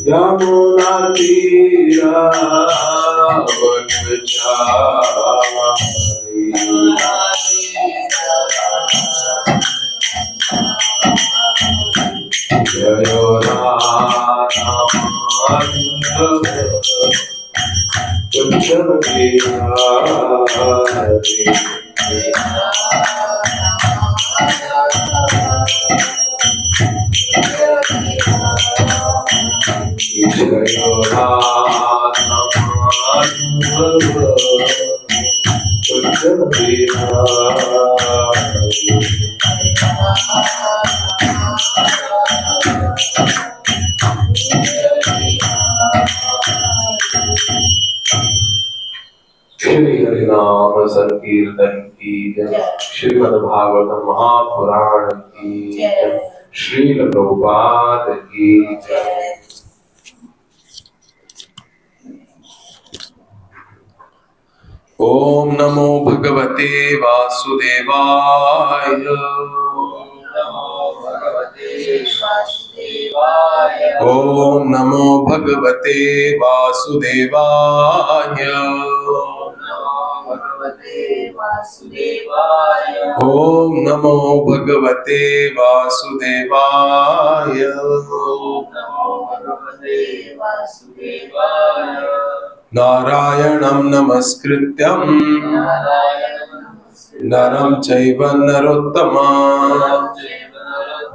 यमुना तीरावनचारी जयो रामाधव कुंजन बिहारी जयो रामाधव कुंजन बिहारी श्री हरिनाम संकीर्तन की जय। श्रीमद् भागवत महापुराण की जय। श्रील प्रभुपाद की जय। ओम नमो भगवते वासुदेवाय। ओम नमो भगवते वासुदेवाय। ओम नमो भगवते वासुदेवाय। नारायणं नमस्कृत्यं नरं चैव नरोत्तमं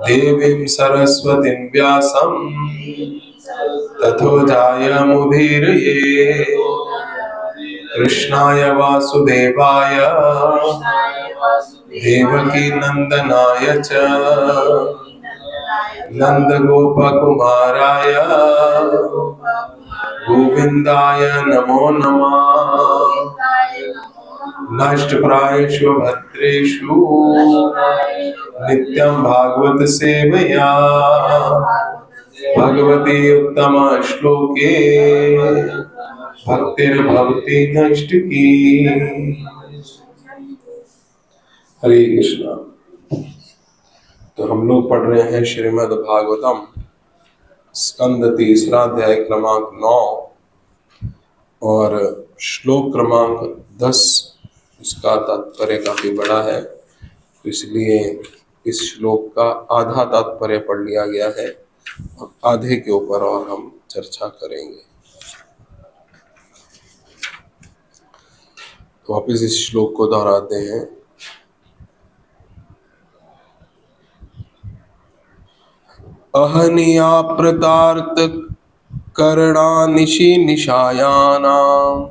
देवीं सरस्वतीं व्यासं ततो जायमुदीरये। कृष्णाय वासुदेवाय देवकी नंदनाय च नंदगोपकुमाराय गोविंदाय नमो नमः। नष्टप्रायेषु भद्रेषु नित्यं भागवत सेवया भगवती उत्तम श्लोके भक्तिर्भवति नष्ट की। हरे कृष्णा। तो हम लोग पढ़ रहे हैं श्रीमद् भागवतम स्कंद तीसरा अध्याय क्रमांक 9 और श्लोक क्रमांक 10। इसका तात्पर्य काफी बड़ा है, तो इसलिए इस श्लोक का आधा तात्पर्य पढ़ लिया गया है और आधे के ऊपर और हम चर्चा करेंगे। तो वापिस इस श्लोक को दोहराते हैं। अहनिया प्रतार्त करणानिशि निशायानाम्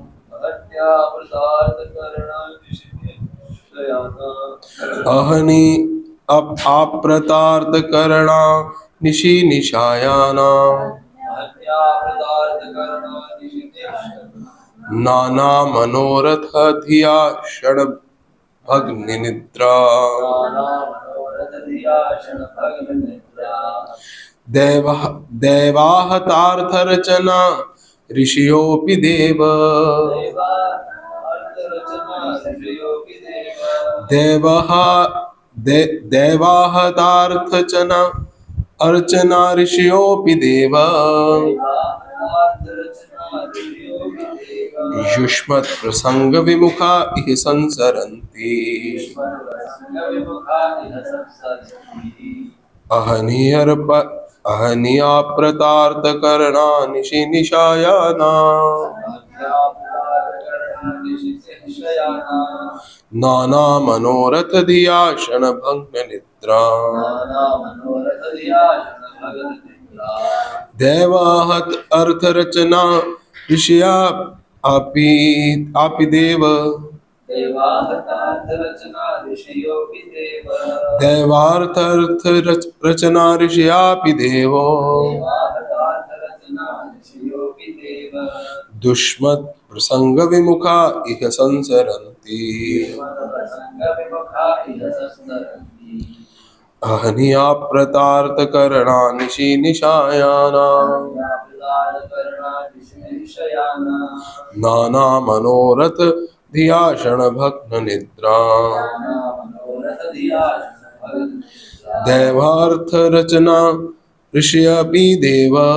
अहनि अप्रतार्त करणानिशि निशायानाम् नाना मनोरथ धिया क्षण भग्नि निद्रा दैवाहतार्थ रचना ऋषियोऽपि देव दैवाहतार्थचना अर्चना ऋषियोऽपि देव युष्मत् प्रसंग विमुखा इह संसरन्ति अहनिया प्रतार्त करणानिशि निशायाना नाना मनोरथ धिया क्षण भंग निद्रा देवाहत अर्थ रचना ऋषिया आपि देव दैवार्थ रचना ऋषियापि देवो दुष्मत् प्रसंग विमुखा इह संसरन्ति। अहन्याप्रतार्थकरणानिशि निशायानां नानामनोरथ धियाषण भग्न निद्रा दैवार्थ रचना ऋषयपि देवा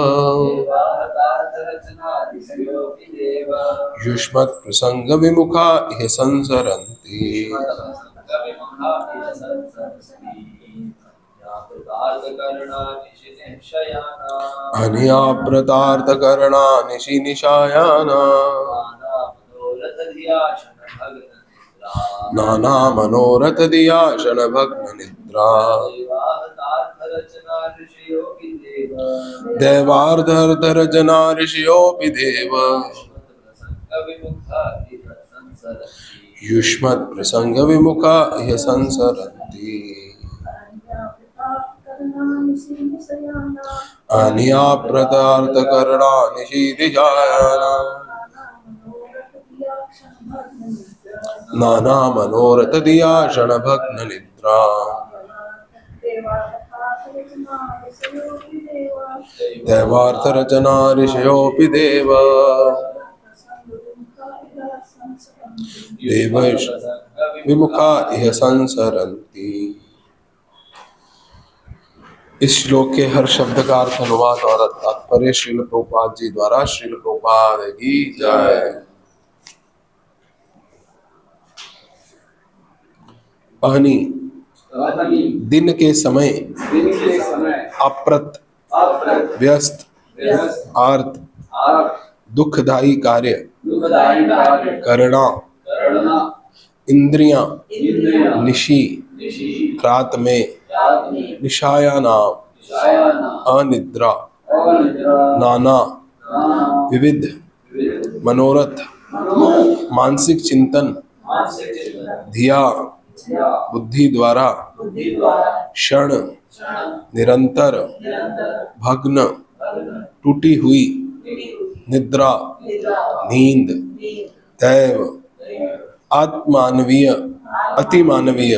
युष्मत् प्रसंग विमुखा इह संसरन्ति अनियाप्रतार्थकरणानिशि निशायाना नाना मनोरथ धियाषण भग्न निद्रा दैवार्थ रचना ऋषयोऽपि देव युष्मत् प्रसंग विमुखा इह संसरन्ति अनियाप्रतार्थकरणानिशि निशायाना नाना मनोरथ धियाषण भग्न निद्रा दैवार्थ रचना ऋषयोऽपि देव विमुखा इह संसरन्ति। इस श्लोक के हर शब्द का अर्थ, अनुवाद और तात्पर्य श्रील प्रभुपाद जी द्वारा। श्रील प्रभुपाद की जय। अहनी दिन के समय, अप्रत व्यस्त, आर्त दुखदायी कार्य, करना इंद्रियां, निशी रात में, निशायानाम अनिद्रा, नाना विविध, मनोरथ मानसिक चिंतन, धिया बुद्धि द्वारा, क्षण निरंतर, भग्न टूटी हुई, निद्रा नींद, दैव आत्मानवीय अतिमानवीय,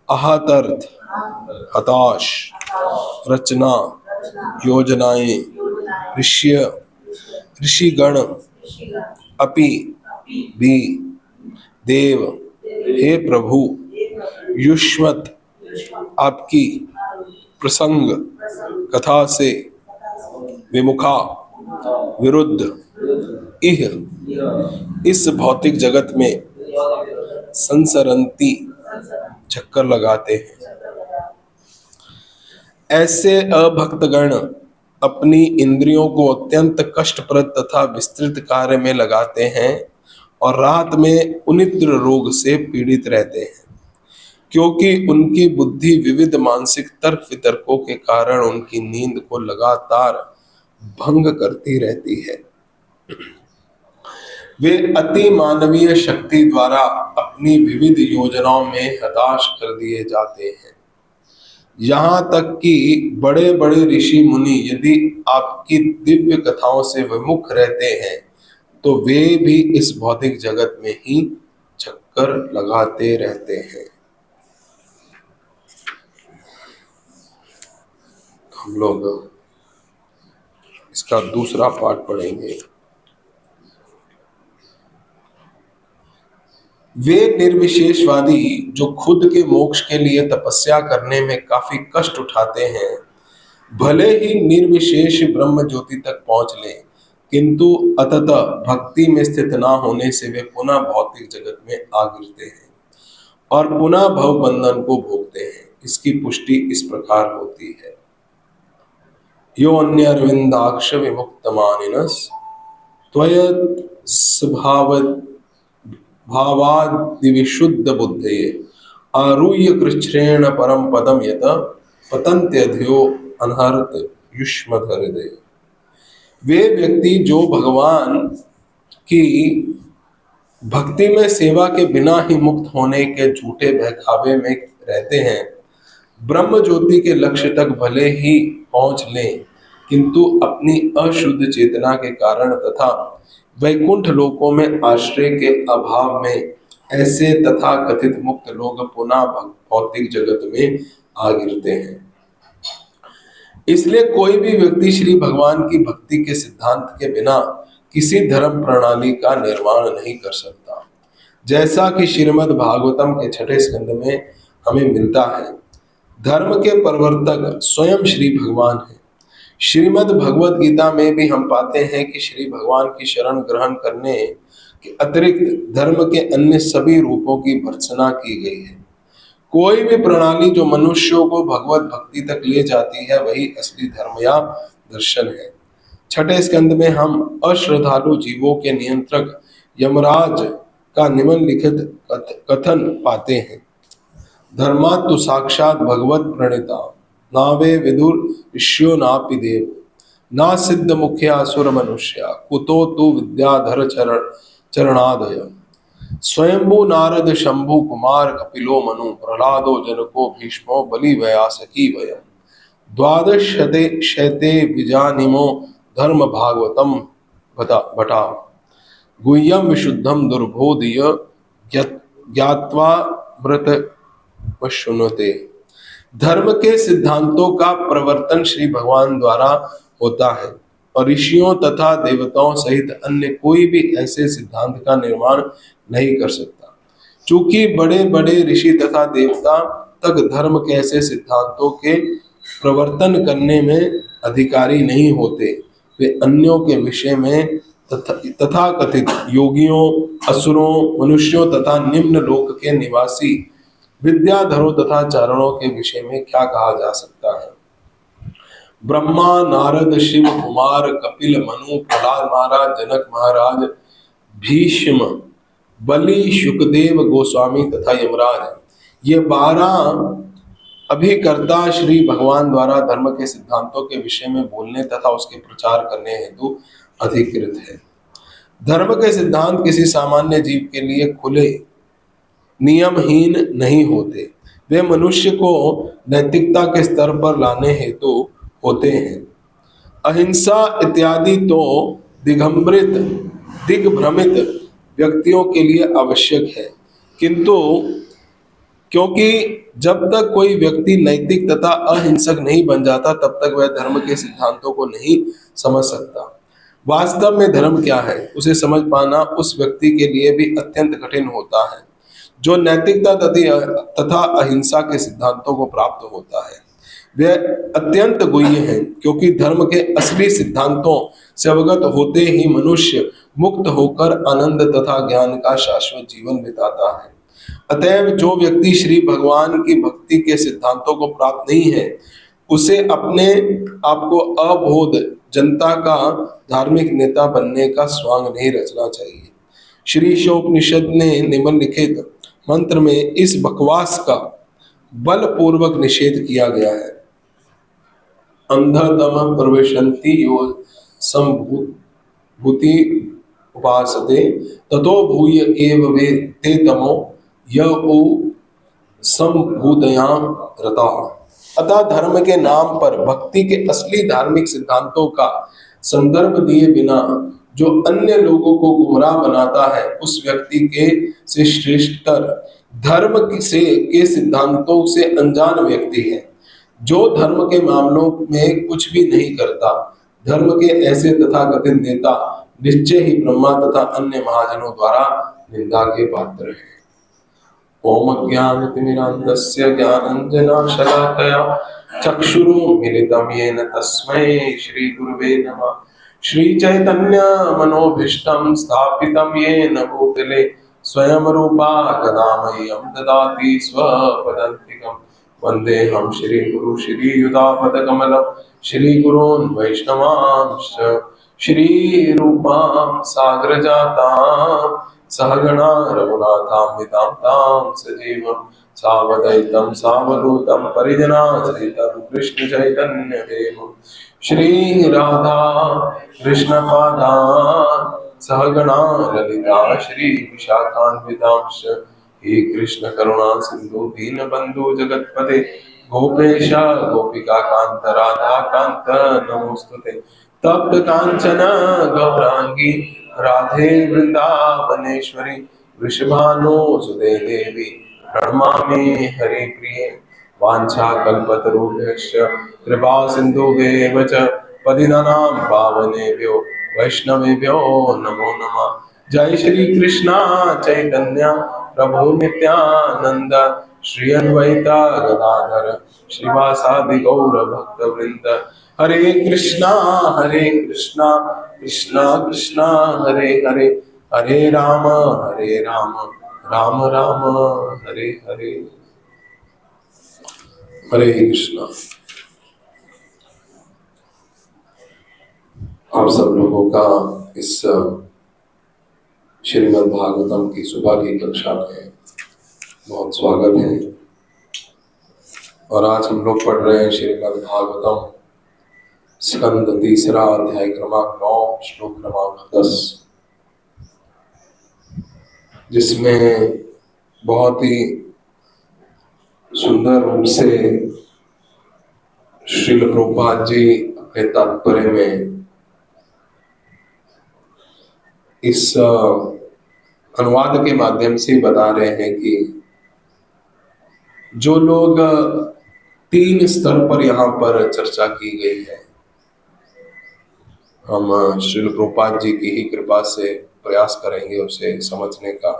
आहतर्थ हताश, रचना योजनाएं, ऋषिगण, अपि भी, देव हे प्रभु, युष्मत आपकी प्रसंग कथा से, विमुखा विरुद्ध, इह इस भौतिक जगत में, संसरंती चक्कर लगाते हैं। ऐसे अभक्तगण अपनी इंद्रियों को अत्यंत कष्टप्रद तथा विस्तृत कार्य में लगाते हैं और रात में उनिद्र रोग से पीड़ित रहते हैं, क्योंकि उनकी बुद्धि विविध मानसिक तर्क वितर्कों के कारण उनकी नींद को लगातार भंग करती रहती है। वे अति मानवीय शक्ति द्वारा अपनी विविध योजनाओं में हताश कर दिए जाते हैं। यहाँ तक कि बड़े बड़े ऋषि मुनि यदि आपकी दिव्य कथाओं से विमुख रहते हैं तो वे भी इस भौतिक जगत में ही चक्कर लगाते रहते हैं। हम लोग इसका दूसरा पार्ट पढ़ेंगे। वे निर्विशेषवादी जो खुद के मोक्ष के लिए तपस्या करने में काफी कष्ट उठाते हैं, भले ही निर्विशेष ब्रह्म ज्योति तक पहुंच लें, किंतु अतः भक्ति में स्थित ना होने से वे पुनः भौतिक जगत में आ गिरते हैं और पुनः भव बंधन को भोगते हैं। इसकी पुष्टि इस प्रकार होती है। यो अन्य अरविंदाक्ष विमुक्त मानिनस त्वय भावादिविशुद्ध बुद्धे आरूह्य कृच्छ्रेण परम पदम यत पतन्त्यध्यो अनहर्त युष्मधृदय। वे व्यक्ति जो भगवान की भक्ति में सेवा के बिना ही मुक्त होने के झूठे बहकावे में रहते हैं, ब्रह्म ज्योति के लक्ष्य तक भले ही पहुंच लें, किंतु अपनी अशुद्ध चेतना के कारण तथा वैकुंठ लोकों में आश्रय के अभाव में ऐसे तथा कथित मुक्त लोग पुनः भौतिक जगत में आ गिरते हैं। इसलिए कोई भी व्यक्ति श्री भगवान की भक्ति के सिद्धांत के बिना किसी धर्म प्रणाली का निर्माण नहीं कर सकता। जैसा कि श्रीमद् भागवतम के 6 स्कंद में हमें मिलता है, धर्म के प्रवर्तक स्वयं श्री भगवान हैं। श्रीमद् भगवत गीता में भी हम पाते हैं कि श्री भगवान की शरण ग्रहण करने के अतिरिक्त धर्म के अन्य सभी रूपों की भर्त्सना की गई है। कोई भी प्रणाली जो मनुष्यों को भगवत भक्ति तक ले जाती है वही असली धर्म या दर्शन है। 6 स्कंद में हम अश्रद्धालु जीवों के नियंत्रक यमराज का निम्नलिखित कथन पाते हैं। धर्मात्तु साक्षात भगवत प्रणीता नावे विदुर ऋष्यो नापि देव ना सिद्ध मुख्या असुर मनुष्या कुतो तु विद्याधर चरणादय स्वयंभू नारद शंभु कुमार कपिलो मनु प्रहलादो जनको भीष्मो बलि व्यासकी वयम द्वादश शते विजानिमो धर्म भागवतम भटा गुह्यम विशुद्धम दुर्बोधीय ज्ञात्वा मृत पशुनते। धर्म के सिद्धांतों का प्रवर्तन श्री भगवान द्वारा होता है और ऋषियों तथा देवताओं सहित अन्य कोई भी ऐसे सिद्धांत का निर्माण नहीं कर सकता। चूंकि बड़े बड़े ऋषि तथा देवता तक धर्म के ऐसे सिद्धांतों के प्रवर्तन करने में अधिकारी नहीं होते, वे अन्यों के विषय में तथा कथित योगियों, असुरों, मनुष्यों तथा निम्न लोक के निवासी विद्याधरों तथा चारणों के विषय में क्या कहा जा सकता है। ब्रह्मा, नारद, शिव, कुमार, कपिल, मनु, प्रहलाद महाराज, जनक महाराज, भीष्म, बलि, शुकदेव गोस्वामी तथा यमराज, ये 12 अभिकर्ता श्री भगवान द्वारा धर्म के सिद्धांतों के विषय में बोलने तथा उसके प्रचार करने हेतु अधिकृत है। धर्म के सिद्धांत किसी सामान्य जीव के लिए खुले नियमहीन नहीं होते, वे मनुष्य को नैतिकता के स्तर पर लाने हेतु होते हैं। अहिंसा इत्यादि तो दिग्भ्रमित व्यक्तियों के लिए आवश्यक है, किंतु क्योंकि जब तक कोई व्यक्ति नैतिक तथा अहिंसक नहीं बन जाता तब तक वह धर्म के सिद्धांतों को नहीं समझ सकता। वास्तव में धर्म क्या है, उसे समझ पाना उस व्यक्ति के लिए भी अत्यंत कठिन होता है जो नैतिकता तथा अहिंसा के सिद्धांतों को प्राप्त होता है। वे अत्यंत गुह्य हैं, क्योंकि धर्म के असली सिद्धांतों से अवगत होते ही मनुष्य मुक्त होकर आनंद तथा ज्ञान का शाश्वत जीवन बिताता है। अतएव जो व्यक्ति श्री भगवान की भक्ति के सिद्धांतों को प्राप्त नहीं है, उसे अपने आप को अबोध जनता का धार्मिक नेता बनने का स्वांग नहीं रचना चाहिए। श्री ईशोपनिषद ने निम्नलिखित मंत्र में इस बकवास का बलपूर्वक निषेध किया गया है। अंधतम प्रविशन्ति यो संभूति उपासते ततो भूय एव वे ते तमो यौ संभूतयाम रता। अतः धर्म के नाम पर भक्ति के असली धार्मिक सिद्धांतों का संदर्भ दिए बिना जो अन्य लोगों को गुमराह बनाता है, उस व्यक्ति के से श्रेष्ठतर धर्म के सिद्धांतों से अनजान व्यक्ति है, जो धर्म के मामलों में कुछ भी नहीं करता। धर्म के ऐसे तथाकथित नेता निश्चय ही ब्रह्मा तथा अन्य महाजनों द्वारा निंदा के पात्र हैं। ओम ज्ञानतिमिरान्धस्य ज्ञानाञ्जनशलाकया चक्षुरुन्मीलितं येन तस्मै श्री गुरुवे नमः। श्री चैतन्य मनोभीष्टं स्थापितं येन भूतले स्वयं रूपा कदा मह्यं ददाति स्वपदान्तिकम्। वन्देऽहं श्री गुरु श्री युतापदकमलं श्री गुरून् वैष्णवांश्च श्री रूपां साग्रजातां सहगणा रघुनाथान्वितां तां सजीवं सावधैतं सावधूतं परिजनासहितं कृष्ण चैतन्य देवं श्री राधा कृष्ण पादान् सहगणा ललिता श्री विशाखान्वितांश्च हे कृष्ण करुणा सिंधु दीनबंधु जगत्पते गोपेश गोपिका कांत राधा कांत नमोस्तुते। तप्त कांचन गौरांगी राधे वृंदावनेश्वरी वृषभानो सुते देवी प्रणमामि हरिप्रिये। वाञ्छाकल्पतरुभ्यश्च कृपा सिन्धुभ्येव च पतितानां पावनेभ्यो वैष्णवेभ्यो नमो नमः। जय श्री कृष्णा चैतन्य प्रभु नित्यानंद श्री अद्वैता गदाधर श्रीवासादि गौर भक्त वृंद। हरे कृष्णा कृष्णा कृष्णा हरे हरे, हरे राम राम राम हरे हरे। हरे कृष्णा। आप सब लोगों का इस श्रीमद् भागवतम की सुबह की कक्षा में बहुत स्वागत है। और आज हम लोग पढ़ रहे हैं श्रीमद् भागवतम स्कंद तीसरा अध्याय क्रमांक 9 श्लोक क्रमांक 10, जिसमें बहुत ही सुंदर रूप से श्रील प्रभुपाद जी अपने तात्पर्य में इस अनुवाद के माध्यम से बता रहे हैं कि जो लोग 3 स्तर पर यहाँ पर चर्चा की गई है, हम श्रील प्रभुपाद जी की ही कृपा से प्रयास करेंगे उसे समझने का,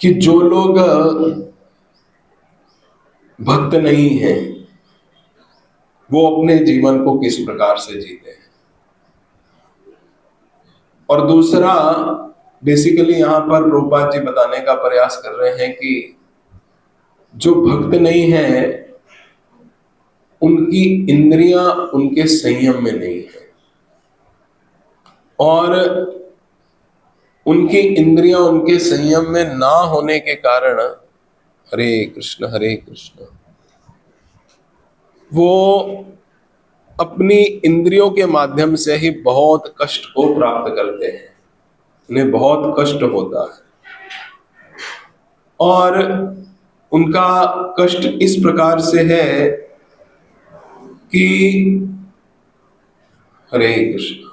कि जो लोग भक्त नहीं हैं वो अपने जीवन को किस प्रकार से जीते हैं। और दूसरा, बेसिकली यहाँ पर प्रभुपाद जी बताने का प्रयास कर रहे हैं कि जो भक्त नहीं है उनकी इंद्रियां उनके संयम में नहीं है, और उनकी इंद्रियां उनके संयम में ना होने के कारण, हरे कृष्ण, वो अपनी इंद्रियों के माध्यम से ही बहुत कष्ट को प्राप्त करते हैं, उन्हें बहुत कष्ट होता है। और उनका कष्ट इस प्रकार से है कि हरे कृष्ण,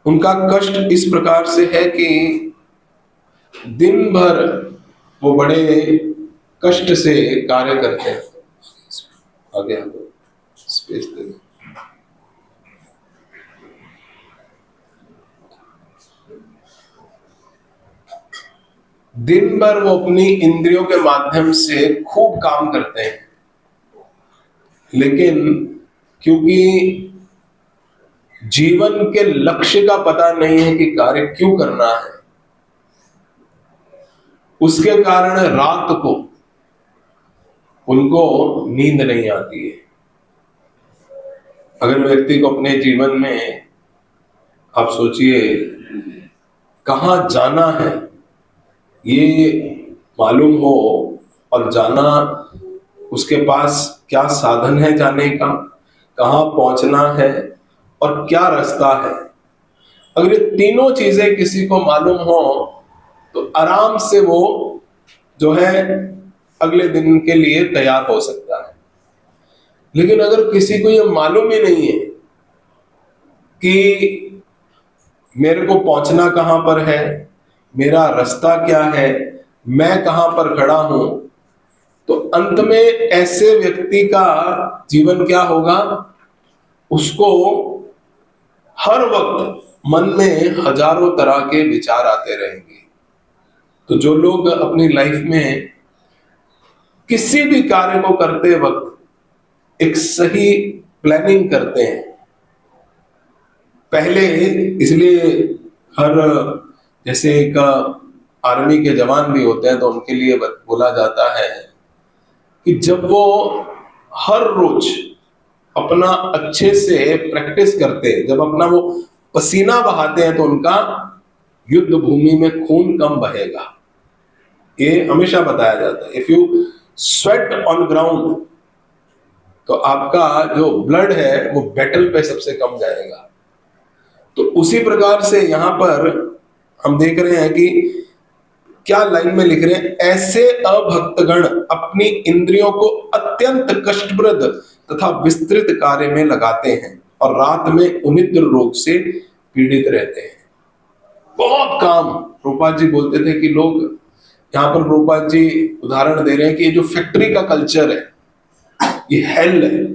उनका कष्ट इस प्रकार से है कि दिन भर वो बड़े कष्ट से कार्य करते हैं। आगे स्पेस दे दो। दिन भर वो अपनी इंद्रियों के माध्यम से खूब काम करते हैं, लेकिन क्योंकि जीवन के लक्ष्य का पता नहीं है कि कार्य क्यों करना है, उसके कारण रात को उनको नींद नहीं आती है। अगर व्यक्ति को अपने जीवन में, आप सोचिए, कहाँ जाना है ये मालूम हो और जाना, उसके पास क्या साधन है जाने का, कहाँ पहुंचना है और क्या रास्ता है, अगर ये तीनों चीजें किसी को मालूम हो तो आराम से वो जो है अगले दिन के लिए तैयार हो सकता है। लेकिन अगर किसी को ये मालूम ही नहीं है कि मेरे को पहुंचना कहां पर है, मेरा रास्ता क्या है, मैं कहां पर खड़ा हूं, तो अंत में ऐसे व्यक्ति का जीवन क्या होगा, उसको हर वक्त मन में हजारों तरह के विचार आते रहेंगे। तो जो लोग अपनी लाइफ में किसी भी कार्य को करते वक्त एक सही प्लानिंग करते हैं, पहले, इसलिए हर, जैसे एक आर्मी के जवान भी होते हैं तो उनके लिए बोला जाता है कि जब वो हर रोज अपना अच्छे से प्रैक्टिस करते हैं, जब अपना वो पसीना बहाते हैं तो उनका युद्ध भूमि में खून कम बहेगा। ये हमेशा बताया जाता है, if you sweat on ground, तो आपका जो ब्लड है वो बैटल पे सबसे कम जाएगा। तो उसी प्रकार से यहाँ पर हम देख रहे हैं कि क्या लाइन में लिख रहे हैं, ऐसे अभक्तगण अपनी इंद्रियों को अत्यंत कष्टप्रद तथा विस्तृत कार्य में लगाते हैं और रात में उनिद्र रोग से पीड़ित रहते हैं। बहुत काम। प्रभुपाद जी बोलते थे कि लोग, यहाँ पर प्रभुपाद जी उदाहरण दे रहे हैं कि ये जो फैक्ट्री का कल्चर है, ये हेल है।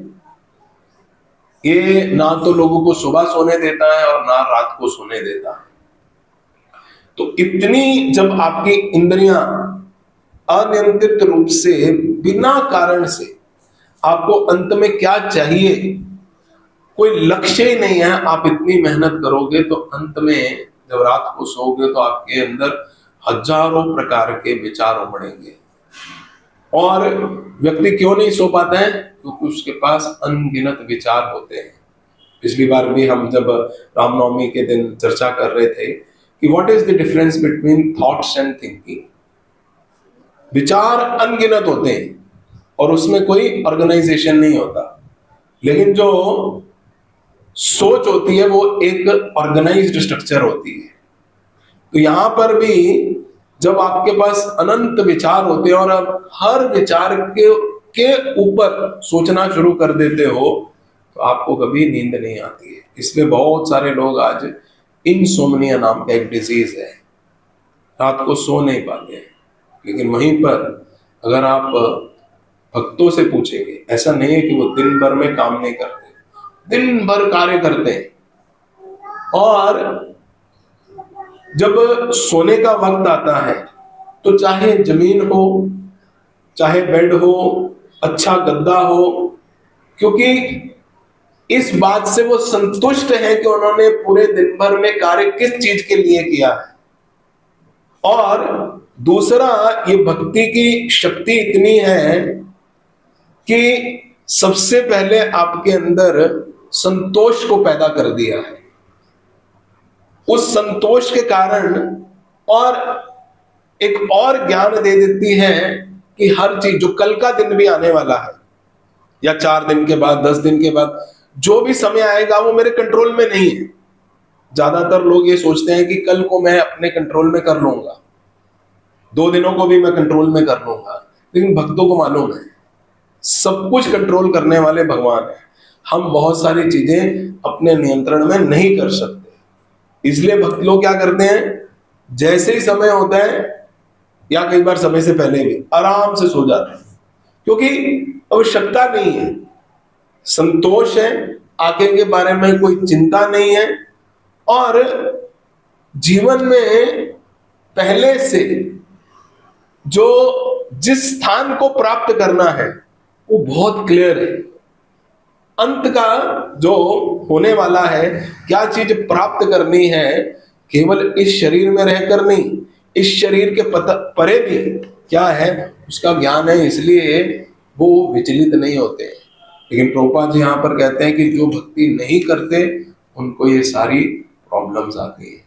ये ना तो लोगों को सुबह सोने देता है और ना रात को सोने देता है। तो इतनी जब आपकी इंद्रियां अनियंत्रित रूप से बिना कारण से, आपको अंत में क्या चाहिए कोई लक्ष्य ही नहीं है, आप इतनी मेहनत करोगे तो अंत में जब रात को सोओगे तो आपके अंदर हजारों प्रकार के विचार उमड़ेंगे। और व्यक्ति क्यों नहीं सो पाता है? क्योंकि उसके पास अनगिनत विचार होते हैं। पिछली बार भी हम जब रामनवमी के दिन चर्चा कर रहे थे कि what is the difference between thoughts and thinking. विचार अनगिनत होते हैं और उसमें कोई ऑर्गेनाइजेशन नहीं होता, लेकिन जो सोच होती है वो एक ऑर्गेनाइज्ड स्ट्रक्चर होती है। तो यहां पर भी जब आपके पास अनंत विचार होते हैं और आप हर विचार के ऊपर सोचना शुरू कर देते हो तो आपको कभी नींद नहीं आती है। इसलिए बहुत सारे लोग आज इनसोम्निया नाम का एक डिजीज है, रात को सो नहीं पाते हैं। लेकिन वहीं पर अगर आप भक्तों से पूछेंगे, ऐसा नहीं है कि वो दिन भर में काम नहीं करते, दिन भर कार्य करते हैं, और जब सोने का वक्त आता है तो चाहे जमीन हो, चाहे बेड हो, अच्छा गद्दा हो, क्योंकि इस बात से वो संतुष्ट है कि उन्होंने पूरे दिन भर में कार्य किस चीज के लिए किया है। और दूसरा, ये भक्ति की शक्ति इतनी है कि सबसे पहले आपके अंदर संतोष को पैदा कर दिया है। उस संतोष के कारण और एक और ज्ञान दे देती है कि हर चीज, जो कल का दिन भी आने वाला है या 4 दिन के बाद, 10 दिन के बाद, जो भी समय आएगा वो मेरे कंट्रोल में नहीं है। ज्यादातर लोग ये सोचते हैं कि कल को मैं अपने कंट्रोल में कर लूंगा, 2 दिनों को भी मैं कंट्रोल में कर लूंगा, लेकिन भक्तों को मालूम है सब कुछ कंट्रोल करने वाले भगवान है। हम बहुत सारी चीजें अपने नियंत्रण में नहीं कर सकते, इसलिए भक्त लोग क्या करते हैं, जैसे ही समय होता है या कई बार समय से पहले भी आराम से सो जाते हैं, क्योंकि आवश्यकता नहीं है, संतोष है, आगे के बारे में कोई चिंता नहीं है, और जीवन में पहले से जो जिस स्थान को प्राप्त करना है वो बहुत क्लियर है। अंत का जो होने वाला है, क्या चीज प्राप्त करनी है, केवल इस शरीर में रहकर नहीं, इस शरीर के परे भी क्या है उसका ज्ञान है, इसलिए वो विचलित नहीं होते। लेकिन प्रभुपाद जी यहाँ पर कहते हैं कि जो भक्ति नहीं करते उनको ये सारी प्रॉब्लम्स आती है।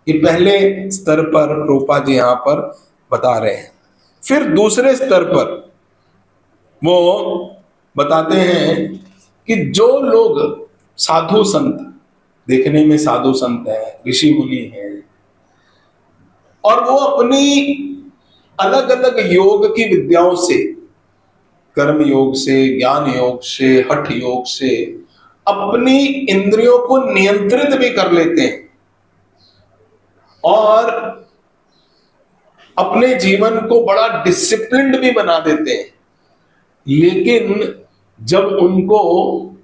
ये पहले स्तर पर प्रभुपाद जी यहाँ पर बता रहे हैं। फिर दूसरे स्तर पर वो बताते हैं कि जो लोग साधु संत, देखने में साधु संत है, ऋषि मुनि है, और वो अपनी अलग अलग योग की विद्याओं से, कर्म योग से, ज्ञान योग से, हठ योग से अपनी इंद्रियों को नियंत्रित भी कर लेते हैं और अपने जीवन को बड़ा डिसिप्लिन्ड भी बना देते हैं। लेकिन जब उनको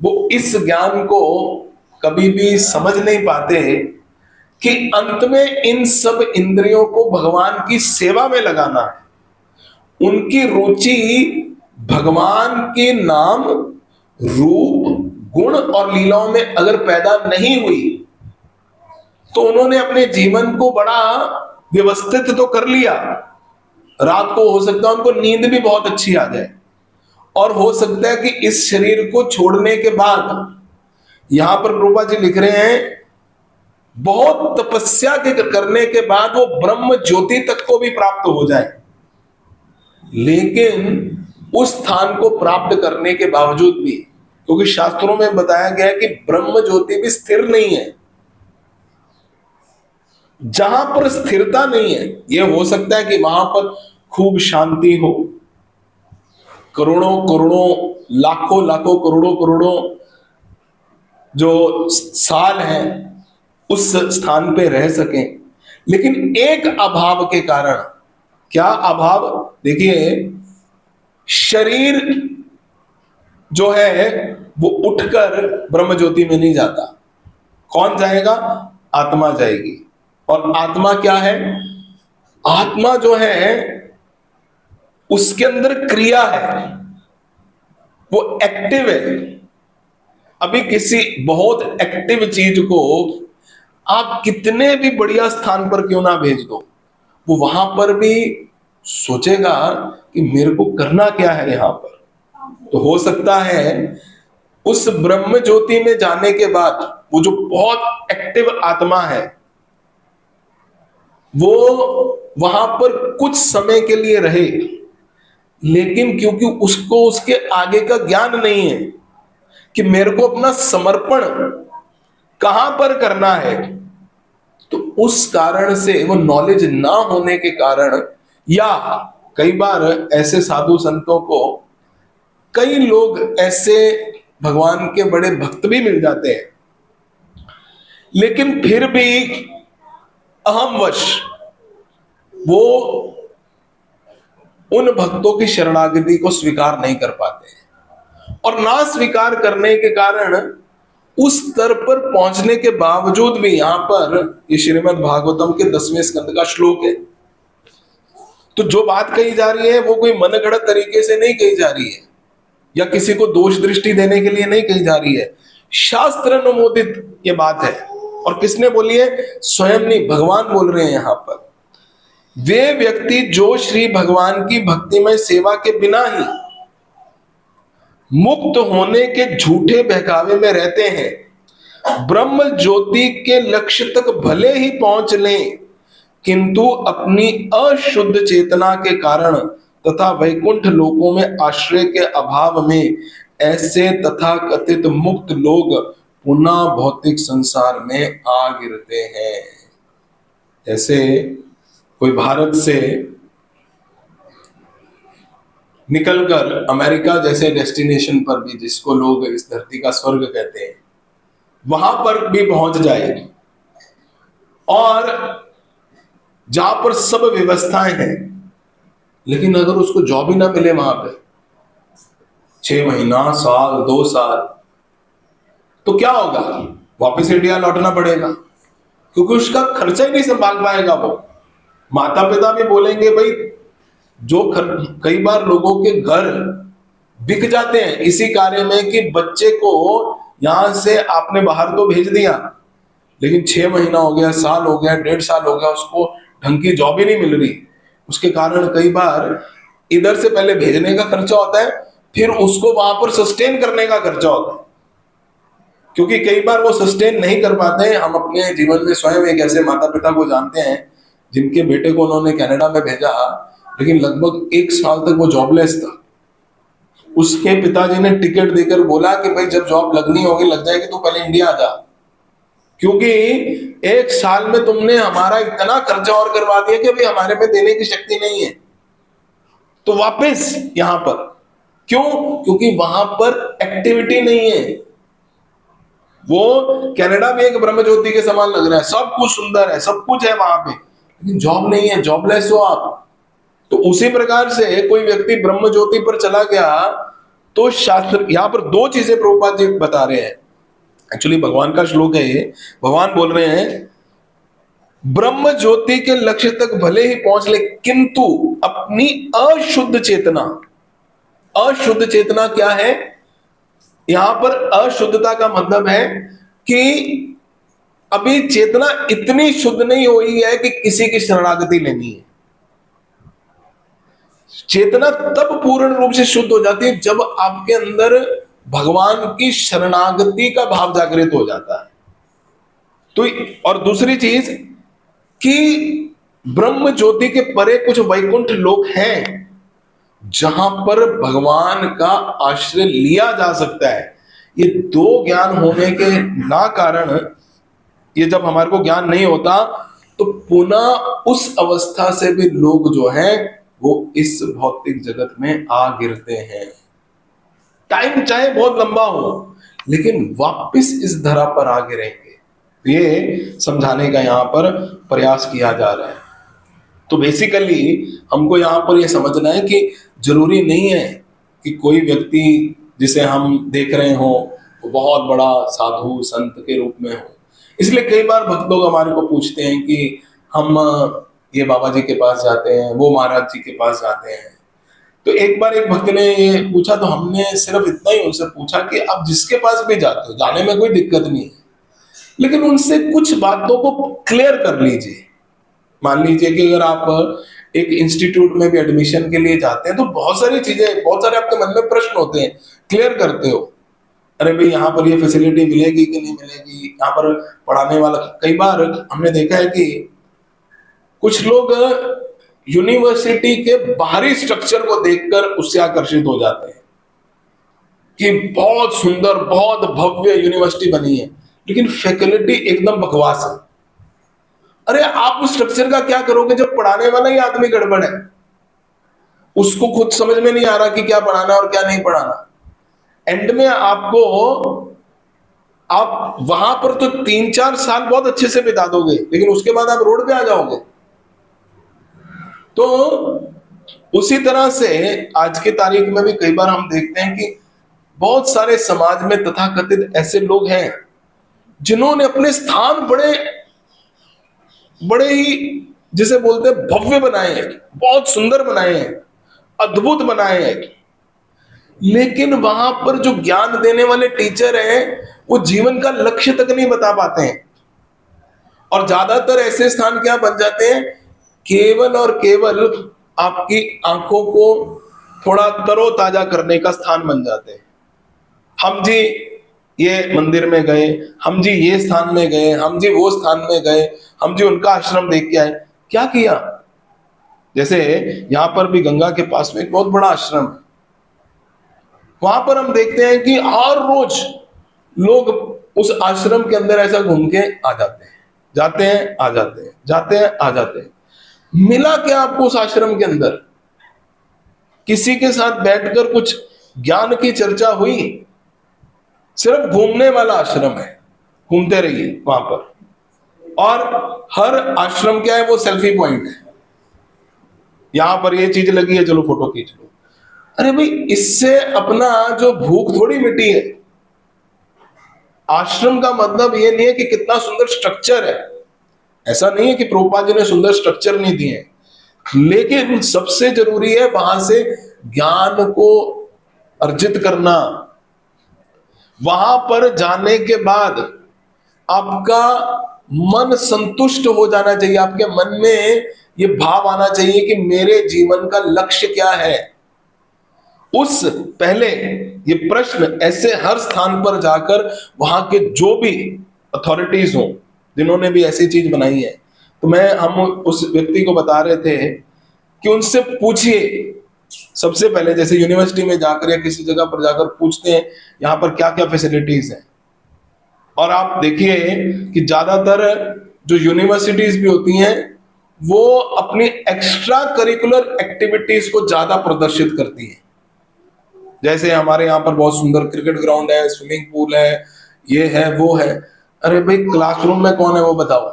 वो इस ज्ञान को कभी भी समझ नहीं पाते कि अंत में इन सब इंद्रियों को भगवान की सेवा में लगाना है, उनकी रुचि भगवान के नाम, रूप, गुण और लीलाओं में अगर पैदा नहीं हुई तो उन्होंने अपने जीवन को बड़ा व्यवस्थित तो कर लिया, रात को हो सकता है उनको नींद भी बहुत अच्छी आ जाए, और हो सकता है कि इस शरीर को छोड़ने के बाद, यहां पर प्रभुपाद जी लिख रहे हैं, बहुत तपस्या के करने के बाद वो ब्रह्म ज्योति तक को भी प्राप्त हो जाए, लेकिन उस स्थान को प्राप्त करने के बावजूद भी, क्योंकि शास्त्रों में बताया गया है कि ब्रह्म ज्योति भी स्थिर नहीं है, जहां पर स्थिरता नहीं है, यह हो सकता है कि वहां पर खूब शांति हो, करोड़ों करोड़ों, लाखों लाखों, करोड़ों करोड़ों जो साल है उस स्थान पे रह सकें। लेकिन एक अभाव के कारण, क्या अभाव? देखिए, शरीर जो है वो उठकर ब्रह्म ज्योति में नहीं जाता। कौन जाएगा? आत्मा जाएगी। और आत्मा क्या है? आत्मा जो है उसके अंदर क्रिया है, वो एक्टिव है। अभी किसी बहुत एक्टिव चीज को आप कितने भी बढ़िया स्थान पर क्यों ना भेज दो, वो वहां पर भी सोचेगा कि मेरे को करना क्या है यहां पर। तो हो सकता है उस ब्रह्म ज्योति में जाने के बाद वो जो बहुत एक्टिव आत्मा है वो वहां पर कुछ समय के लिए रहे, लेकिन क्योंकि उसको उसके आगे का ज्ञान नहीं है कि मेरे को अपना समर्पण कहां पर करना है, तो उस कारण से, वो नॉलेज ना होने के कारण, या कई बार ऐसे साधु संतों को, कई लोग ऐसे भगवान के बड़े भक्त भी मिल जाते हैं, लेकिन फिर भी अहमवश वो उन भक्तों की शरणागति को स्वीकार नहीं कर पाते। और ना स्वीकार करने के कारण उस स्तर पर पहुंचने के बावजूद भी, यहां पर ये श्रीमद् भागवतम के 10वें स्कंद का श्लोक है, तो जो बात कही जा रही है वो कोई मनगढ़ंत तरीके से नहीं कही जा रही है, या किसी को दोष दृष्टि देने के लिए नहीं कही जा रही है। शास्त्र अनुमोदित ये बात है। और किसने बोली है? स्वयं नहीं, भगवान बोल रहे हैं यहां पर। वे व्यक्ति जो श्री भगवान की भक्तिमय सेवा के बिना ही मुक्त होने के झूठे बहकावे में रहते हैं, ब्रह्म ज्योति के लक्ष्य तक भले ही पहुंच लें, किंतु अपनी अशुद्ध चेतना के कारण तथा वैकुंठ लोकों में आश्रय के अभाव में ऐसे तथा कथित मुक्त लोग पुनः भौतिक संसार में आ गिरते हैं। जैसे कोई भारत से निकलकर अमेरिका जैसे डेस्टिनेशन पर भी, जिसको लोग इस धरती का स्वर्ग कहते हैं, वहां पर भी पहुंच जाए, और जहां पर सब व्यवस्थाएं हैं, लेकिन अगर उसको जॉब ही ना मिले वहां पे 6 महीना, साल, 2 साल, तो क्या होगा? वापस इंडिया लौटना पड़ेगा, क्योंकि उसका खर्चा ही नहीं संभाल पाएगा वो। माता पिता भी बोलेंगे भाई, जो कई बार लोगों के घर बिक जाते हैं इसी कार्य में कि बच्चे को यहां से आपने बाहर तो भेज दिया, लेकिन 6 महीना हो गया, साल हो गया, 1.5 साल हो गया, उसको ढंग की जॉब ही नहीं मिल रही। उसके कारण कई बार इधर से पहले भेजने का खर्चा होता है, फिर उसको वहां पर सस्टेन करने का खर्चा होता है, क्योंकि कई बार वो सस्टेन नहीं कर पाते हैं। हम अपने जीवन में स्वयं एक ऐसे माता पिता को जानते हैं जिनके बेटे को उन्होंने कनाडा में भेजा, लेकिन लगभग 1 साल तक वो जॉबलेस था। उसके पिताजी ने टिकट देकर बोला कि भाई जब जॉब लगनी होगी, लग जाएगी, तो पहले इंडिया आ जा, क्योंकि 1 साल में तुमने हमारा इतना खर्चा और करवा दिया कि अभी हमारे में देने की शक्ति नहीं है, तो वापस यहां पर। क्यों? क्योंकि वहां पर एक्टिविटी नहीं है। वो कनाडा भी एक ब्रह्म ज्योति के समान लग रहा है, सब कुछ सुंदर है, सब कुछ है वहां पे, लेकिन जॉब नहीं है, जॉबलेस हो आप। तो उसी प्रकार से कोई व्यक्ति ब्रह्म ज्योति पर चला गया, तो शास्त्र यहां पर 2 चीजें प्रभुपाद जी बता रहे हैं। एक्चुअली भगवान का श्लोक है ये। भगवान बोल रहे हैं ब्रह्म ज्योति के लक्ष्य तक भले ही पहुंच ले, किंतु अपनी अशुद्ध चेतना। अशुद्ध चेतना क्या है? यहां पर अशुद्धता का मतलब है कि अभी चेतना इतनी शुद्ध नहीं हुई है कि किसी की शरणागति लेनी है। चेतना तब पूर्ण रूप से शुद्ध हो जाती है जब आपके अंदर भगवान की शरणागति का भाव जागृत हो जाता है। तो और दूसरी चीज कि ब्रह्म ज्योति के परे कुछ वैकुंठ लोक हैं जहां पर भगवान का आश्रय लिया जा सकता है। ये 2 ज्ञान होने के ना कारण, ये जब हमारे को ज्ञान नहीं होता तो पुनः उस अवस्था से भी लोग जो हैं वो इस भौतिक जगत में आ गिरते हैं। टाइम चाहे बहुत लंबा हो, लेकिन वापस इस धरा पर आ गिरेंगे। ये समझाने का यहाँ पर प्रयास किया जा रहा है। तो बेसिकली हमको यहाँ पर ये समझना है कि जरूरी नहीं है कि कोई व्यक्ति जिसे हम देख रहे हो वो बहुत बड़ा साधु संत के रूप में हो। इसलिए कई बार भक्त लोग हमारे को पूछते हैं कि हम ये बाबा जी के पास जाते हैं, वो महाराज जी के पास जाते हैं। तो एक बार एक भक्त ने ये पूछा, तो हमने सिर्फ इतना ही उनसे पूछा कि आप जिसके पास भी जाते हो, जाने में कोई दिक्कत नहीं है, लेकिन उनसे कुछ बातों को क्लियर कर लीजिए। मान लीजिए कि अगर आप एक इंस्टीट्यूट में भी एडमिशन के लिए जाते हैं तो बहुत सारी चीजें, बहुत सारे आपके मन में प्रश्न होते हैं, क्लियर करते हो। अरे भाई यहाँ पर ये फैसिलिटी मिलेगी कि नहीं मिलेगी, यहाँ पर पढ़ाने वाला। कई बार हमने देखा है कि कुछ लोग यूनिवर्सिटी के बाहरी स्ट्रक्चर को देखकर उससे आकर्षित हो जाते हैं कि बहुत सुंदर, बहुत भव्य यूनिवर्सिटी बनी है, लेकिन फैकल्टी एकदम बकवास है। अरे आप उस स्ट्रक्चर का क्या करोगे जब पढ़ाने वाला ही आदमी गड़बड़ है, उसको खुद समझ में नहीं आ रहा कि क्या पढ़ाना और क्या नहीं पढ़ाना। एंड में आपको, आप वहां पर तो 3-4 साल बहुत अच्छे से बिता दोगे, लेकिन उसके बाद आप रोड पे आ जाओगे। तो उसी तरह से आज की तारीख में भी कई बार हम देखते हैं कि बहुत सारे समाज में तथाकथित ऐसे लोग हैं जिन्होंने अपने स्थान बड़े बड़े ही, जिसे बोलते हैं, भव्य बनाए हैं, बहुत सुंदर बनाए हैं, अद्भुत बनाए हैं, लेकिन वहां पर जो ज्ञान देने वाले टीचर हैं वो जीवन का लक्ष्य तक नहीं बता पाते हैं। और ज्यादातर ऐसे स्थान क्या बन जाते हैं, केवल और केवल आपकी आंखों को थोड़ा तरोताजा करने का स्थान बन जाते हैं। हम जी ये मंदिर में गए, हम जी ये स्थान में गए, हम जी वो स्थान में गए, हम जी उनका आश्रम देख के आए। क्या किया? जैसे यहां पर भी गंगा के पास में एक बहुत बड़ा आश्रम है, वहां पर हम देखते हैं कि हर रोज लोग उस आश्रम के अंदर ऐसा घूम के आ जाते हैं, जाते हैं आ जाते हैं, जाते हैं आ जाते हैं। मिला क्या आपको उस आश्रम के अंदर? किसी के साथ बैठकर कुछ ज्ञान की चर्चा हुई? सिर्फ घूमने वाला आश्रम है, घूमते रहिए वहां पर। और हर आश्रम क्या है, वो सेल्फी पॉइंट है। यहां पर ये चीज लगी है, चलो फोटो खींच लो। अरे भाई, इससे अपना जो भूख थोड़ी मिटी है। आश्रम का मतलब ये नहीं है कि कितना सुंदर स्ट्रक्चर है, ऐसा नहीं है कि प्रभुपाद जी ने सुंदर स्ट्रक्चर नहीं दिए, लेकिन सबसे जरूरी है वहां से ज्ञान को अर्जित करना। वहां पर जाने के बाद आपका मन संतुष्ट हो जाना चाहिए, आपके मन में ये भाव आना चाहिए कि मेरे जीवन का लक्ष्य क्या है। उस पहले ये प्रश्न ऐसे हर स्थान पर जाकर वहां के जो भी अथॉरिटीज हों, जिन्होंने भी ऐसी चीज बनाई है, तो हम उस व्यक्ति को बता रहे थे कि उनसे पूछिए सबसे पहले। जैसे यूनिवर्सिटी में जाकर या किसी जगह पर जाकर पूछते हैं यहाँ पर क्या क्या फैसिलिटीज हैं, और आप देखिए कि ज्यादातर जो यूनिवर्सिटीज भी होती हैं वो अपनी एक्स्ट्रा करिकुलर एक्टिविटीज को ज्यादा प्रदर्शित करती हैं। जैसे हमारे यहाँ पर बहुत सुंदर क्रिकेट ग्राउंड है, स्विमिंग पूल है, ये है वो है। अरे भाई, क्लासरूम में कौन है वो बताओ,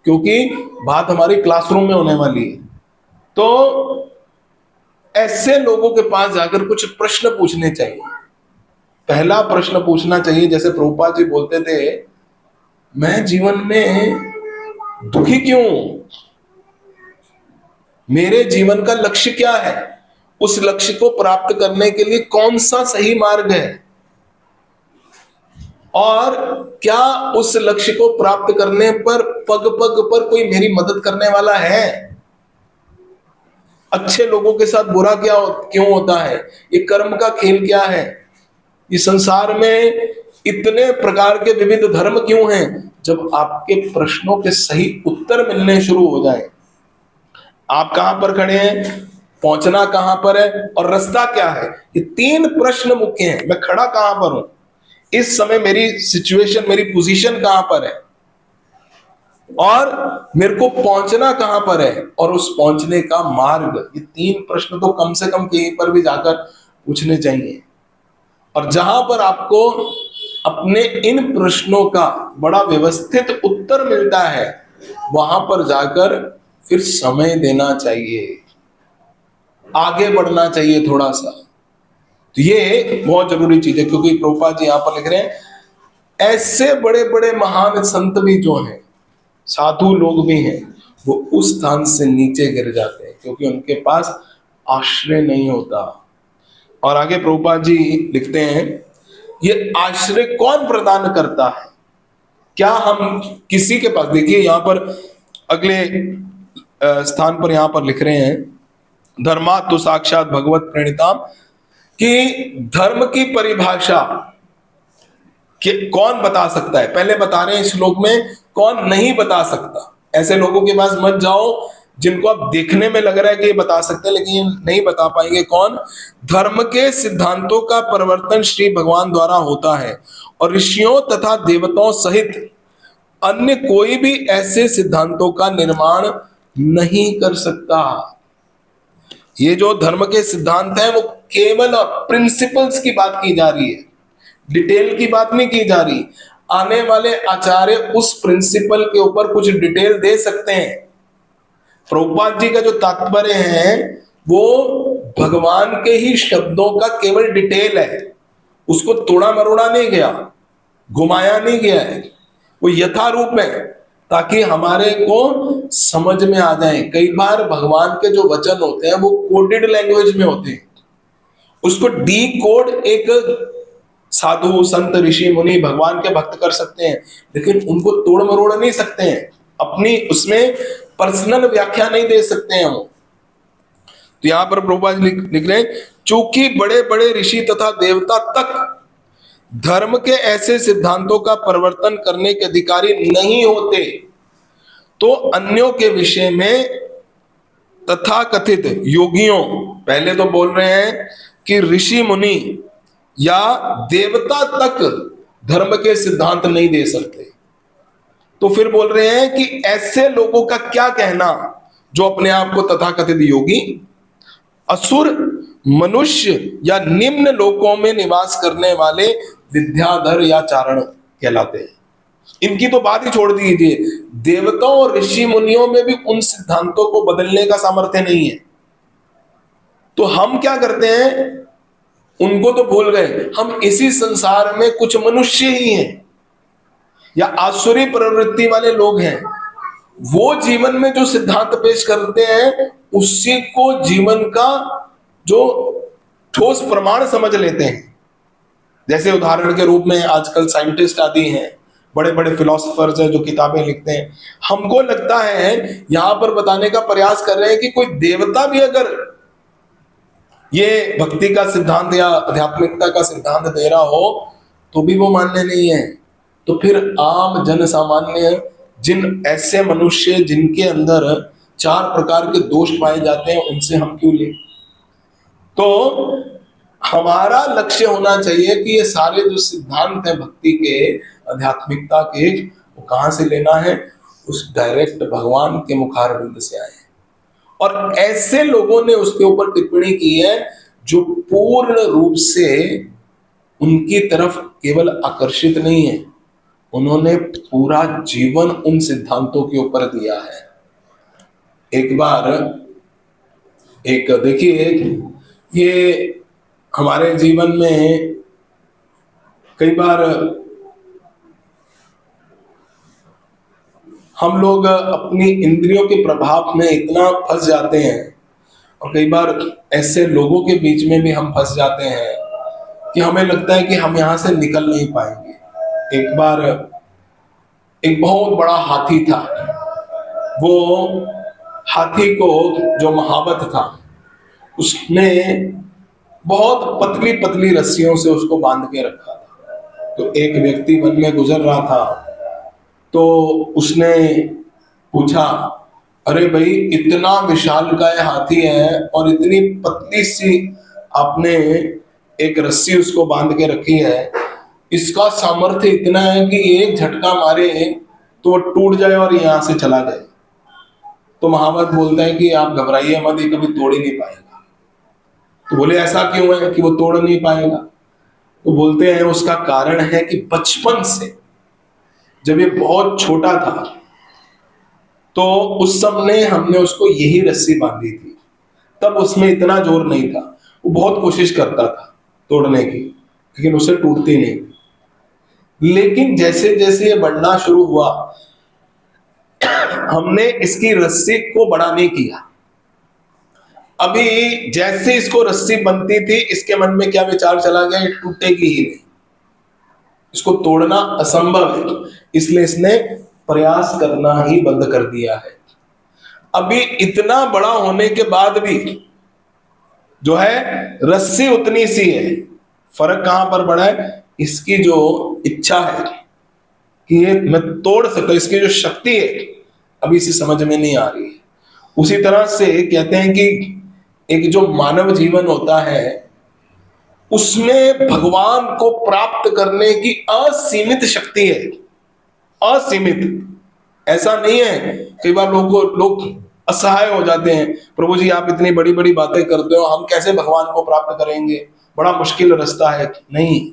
क्योंकि बात हमारी क्लासरूम में होने वाली है। तो ऐसे लोगों के पास जाकर कुछ प्रश्न पूछने चाहिए। पहला प्रश्न पूछना चाहिए, जैसे प्रभुपाद जी बोलते थे, मैं जीवन में दुखी क्यों हूं, मेरे जीवन का लक्ष्य क्या है, उस लक्ष्य को प्राप्त करने के लिए कौन सा सही मार्ग है, और क्या उस लक्ष्य को प्राप्त करने पर पग पग पर कोई मेरी मदद करने वाला है। अच्छे लोगों के साथ बुरा क्यों होता है, ये कर्म का खेल क्या है, ये संसार में इतने प्रकार के विविध धर्म क्यों हैं। जब आपके प्रश्नों के सही उत्तर मिलने शुरू हो जाए, आप कहां पर खड़े हैं, पहुंचना कहां पर है, और रास्ता क्या है, ये 3 प्रश्न मुख्य हैं। मैं खड़ा कहां पर हूं इस समय, मेरी सिचुएशन, मेरी पोजीशन कहां पर है, और मेरे को पहुंचना कहां पर है, और उस पहुंचने का मार्ग। ये 3 प्रश्न तो कम से कम कहीं पर भी जाकर पूछने चाहिए। और जहां पर आपको अपने इन प्रश्नों का बड़ा व्यवस्थित उत्तर मिलता है, वहां पर जाकर फिर समय देना चाहिए, आगे बढ़ना चाहिए थोड़ा सा। तो ये बहुत जरूरी चीज है, क्योंकि प्रभुपाद जी यहां पर लिख रहे हैं ऐसे बड़े बड़े महान संत भी जो हैं, साधु लोग भी हैं, वो उस स्थान से नीचे गिर जाते हैं क्योंकि उनके पास आश्रय नहीं होता। और आगे प्रभुपाद जी लिखते हैं ये आश्रय कौन प्रदान करता है? क्या हम किसी के पास, देखिए यहां पर अगले स्थान पर यहां पर लिख रहे हैं धर्मात् तो साक्षात भगवत प्रणिताम, कि धर्म की परिभाषा कि कौन बता सकता है। पहले बता रहे हैं इस श्लोक में कौन नहीं बता सकता। ऐसे लोगों के पास मत जाओ जिनको आप देखने में लग रहा है कि ये बता सकते हैं लेकिन नहीं बता पाएंगे। कौन? धर्म के सिद्धांतों का परिवर्तन श्री भगवान द्वारा होता है और ऋषियों तथा देवताओं सहित अन्य कोई भी ऐसे सिद्धांतों का निर्माण नहीं कर सकता। ये जो धर्म के सिद्धांत है वो केवल प्रिंसिपल्स की बात की जा रही है, डिटेल की बात नहीं की जा रही। आने वाले आचार्य उस प्रिंसिपल के ऊपर कुछ डिटेल दे सकते हैं। प्रभुपाद जी का जो तात्पर्य है वो भगवान के ही शब्दों का केवल डिटेल है, उसको तोड़ा मरोड़ा नहीं गया, घुमाया नहीं गया है, वो यथारूप है ताकि हमारे को समझ में आ जाए। कई बार भगवान के जो वचन होते हैं वो कोडेड लैंग्वेज में होते हैं, उसको डी कोड एक साधु संत ऋषि मुनि भगवान के भक्त कर सकते हैं, लेकिन उनको तोड़ मरोड़ नहीं सकते हैं, अपनी उसमें पर्सनल व्याख्या नहीं दे सकते हैं वो। तो यहां पर प्रभुपाद लिख रहे हैं चूंकि बड़े बड़े ऋषि तथा देवता तक धर्म के ऐसे सिद्धांतों का परिवर्तन करने के अधिकारी नहीं होते, तो अन्यों के विषय में तथाकथित योगियों, पहले तो बोल रहे हैं कि ऋषि मुनि या देवता तक धर्म के सिद्धांत नहीं दे सकते, तो फिर बोल रहे हैं कि ऐसे लोगों का क्या कहना जो अपने आप को तथाकथित योगी, असुर, मनुष्य या निम्न लोकों में निवास करने वाले विद्याधर या चारण कहलाते हैं। इनकी तो बात ही छोड़ दीजिए, देवताओं और ऋषि मुनियों में भी उन सिद्धांतों को बदलने का सामर्थ्य नहीं है। तो हम क्या करते हैं, उनको तो भूल गए, हम इसी संसार में कुछ मनुष्य ही हैं या आसुरी प्रवृत्ति वाले लोग हैं, वो जीवन में जो सिद्धांत पेश करते हैं उसी को जीवन का जो ठोस प्रमाण समझ लेते हैं। जैसे उदाहरण के रूप में आजकल साइंटिस्ट आदि हैं, बड़े बड़े फिलोसोफर्स हैं जो किताबें लिखते हैं, हमको लगता है यहां पर बताने का प्रयास कर रहे हैं कि कोई देवता भी अगर ये भक्ति का सिद्धांत या आध्यात्मिकता का सिद्धांत दे रहा हो तो भी वो मान्य नहीं है। तो फिर आम जन सामान्य, जिन ऐसे मनुष्य जिनके अंदर 4 प्रकार के दोष पाए जाते हैं, उनसे हम क्यों लें? तो हमारा लक्ष्य होना चाहिए कि ये सारे जो सिद्धांत हैं भक्ति के, आध्यात्मिकता के, वो कहां से लेना है? उस डायरेक्ट भगवान के मुखारविंद से आए। और ऐसे लोगों ने उसके ऊपर टिप्पणी की है जो पूर्ण रूप से उनकी तरफ केवल आकर्षित नहीं है, उन्होंने पूरा जीवन उन सिद्धांतों के ऊपर दिया है। एक बार एक देखिए, ये हमारे जीवन में कई बार हम लोग अपनी इंद्रियों के प्रभाव में इतना फंस जाते हैं और कई बार ऐसे लोगों के बीच में भी हम फंस जाते हैं कि हमें लगता है कि हम यहां से निकल नहीं पाएंगे। एक बार एक बहुत बड़ा हाथी था, वो हाथी को जो महावत था उसने बहुत पतली पतली रस्सियों से उसको बांध के रखा था। तो एक व्यक्ति वन में गुजर रहा था, तो उसने पूछा, अरे भाई इतना विशालकाय हाथी है और इतनी पतली सी आपने एक रस्सी उसको बांध के रखी है, इसका सामर्थ्य इतना है कि एक झटका मारे तो वो टूट जाए और यहां से चला जाए। तो महावत बोलता है कि आप घबराइए मत, ये कभी तोड़ ही नहीं पाएगा। तो बोले ऐसा क्यों है कि वो तोड़ नहीं पाएगा? तो बोलते हैं उसका कारण है कि बचपन से जब ये बहुत छोटा था तो उस समय हमने उसको यही रस्सी बांधी थी। तब उसमें इतना जोर नहीं था, वो बहुत कोशिश करता था तोड़ने की, लेकिन उसे टूटती नहीं। लेकिन जैसे जैसे ये बढ़ना शुरू हुआ, हमने इसकी रस्सी को बड़ा नहीं किया। अभी जैसे इसको रस्सी बनती थी, इसके मन में क्या विचार चला गया, ये टूटेगी ही नहीं, इसको तोड़ना असंभव है, इसलिए इसने प्रयास करना ही बंद कर दिया है। अभी इतना बड़ा होने के बाद भी जो है रस्सी उतनी सी है। फर्क कहां पर पड़ा है, इसकी जो इच्छा है कि ये मैं तोड़ सकता, इसकी जो शक्ति है अभी इसे समझ में नहीं आ रही है। उसी तरह से कहते हैं कि एक जो मानव जीवन होता है उसमें भगवान को प्राप्त करने की असीमित शक्ति है, असीमित। ऐसा नहीं है, कई बार लोग असहाय हो जाते हैं, प्रभु जी आप इतनी बड़ी बड़ी बातें करते हो, हम कैसे भगवान को प्राप्त करेंगे, बड़ा मुश्किल रास्ता है। नहीं,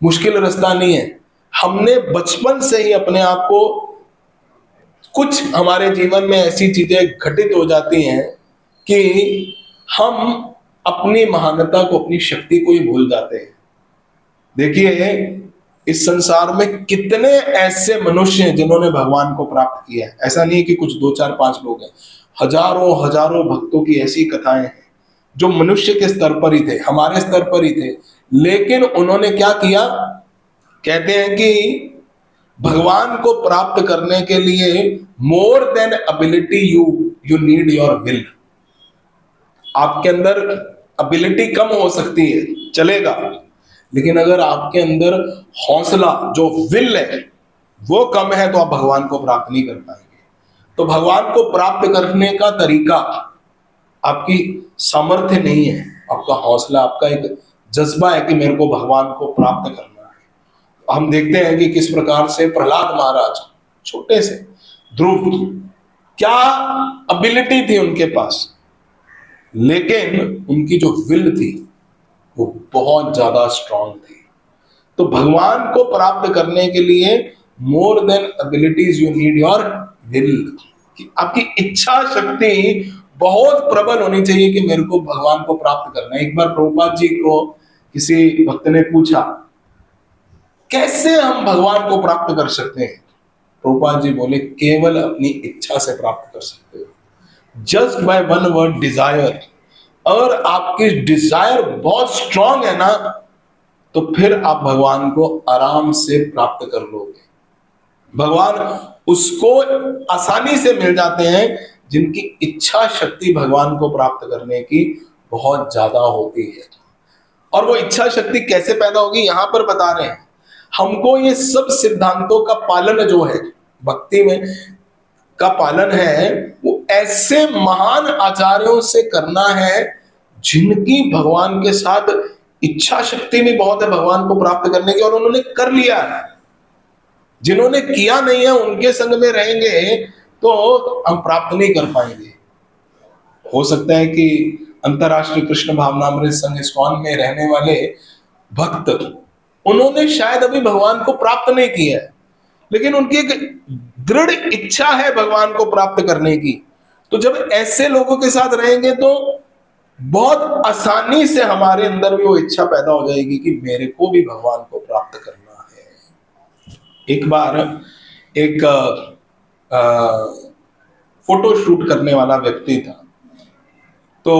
मुश्किल रास्ता नहीं है। हमने बचपन से ही अपने आप को, कुछ हमारे जीवन में ऐसी चीजें घटित हो जाती हैं कि हम अपनी महानता को, अपनी शक्ति को ही भूल जाते हैं। देखिए इस संसार में कितने ऐसे मनुष्य हैं जिन्होंने भगवान को प्राप्त किया है। ऐसा नहीं है कि कुछ 2 4 5 लोग हैं, हजारों हजारों भक्तों की ऐसी कथाएं हैं जो मनुष्य के स्तर पर ही थे, हमारे स्तर पर ही थे, लेकिन उन्होंने क्या किया। कहते हैं कि भगवान को प्राप्त करने के लिए more than ability you need your will. आपके अंदर एबिलिटी कम हो सकती है, चलेगा, लेकिन अगर आपके अंदर हौसला जो विल है वो कम है तो आप भगवान को प्राप्त नहीं कर पाएंगे। तो भगवान को प्राप्त करने का तरीका आपकी सामर्थ्य नहीं है, आपका हौसला, आपका एक जज्बा है कि मेरे को भगवान को प्राप्त करना है। हम देखते हैं कि किस प्रकार से प्रहलाद महाराज, छोटे से ध्रुव, क्या एबिलिटी थी उनके पास, लेकिन उनकी जो विल थी वो बहुत ज्यादा स्ट्रांग थी। तो भगवान को प्राप्त करने के लिए more than abilities you need your will. आपकी इच्छा शक्ति बहुत प्रबल होनी चाहिए कि मेरे को भगवान को प्राप्त करना है। एक बार प्रभुपाद जी को किसी भक्त ने पूछा कैसे हम भगवान को प्राप्त कर सकते हैं। प्रभुपाद जी बोले केवल अपनी इच्छा से प्राप्त कर सकते हो, just buy one word desire. अगर आपकी डिजायर बहुत स्ट्रांग है ना तो फिर आप भगवान को आराम से प्राप्त कर लोगे। भगवान उसको आसानी से मिल जाते हैं जिनकी इच्छा शक्ति भगवान को प्राप्त करने की बहुत ज्यादा होती है। और वो इच्छा शक्ति कैसे पैदा होगी यहां पर बता रहे हैं। हमको ये सब सिद्धांतों का पालन जो है भक्ति में का पालन है वो ऐसे महान आचार्यों से करना है जिनकी भगवान के साथ इच्छा शक्ति भी बहुत है भगवान को प्राप्त करने की, और उन्होंने कर लिया है। जिन्होंने किया नहीं है उनके संग में रहेंगे तो हम प्राप्त नहीं कर पाएंगे। हो सकता है कि अंतरराष्ट्रीय कृष्ण भावनामृत संघ इस्कॉन में रहने वाले भक्त, उन्होंने शायद अभी भगवान को प्राप्त नहीं किया है, लेकिन उनकी एक दृढ़ इच्छा है भगवान को प्राप्त करने की। तो जब ऐसे लोगों के साथ रहेंगे तो बहुत आसानी से हमारे अंदर भी वो इच्छा पैदा हो जाएगी कि मेरे को भी भगवान को प्राप्त करना है। एक बार एक फोटो शूट करने वाला व्यक्ति था, तो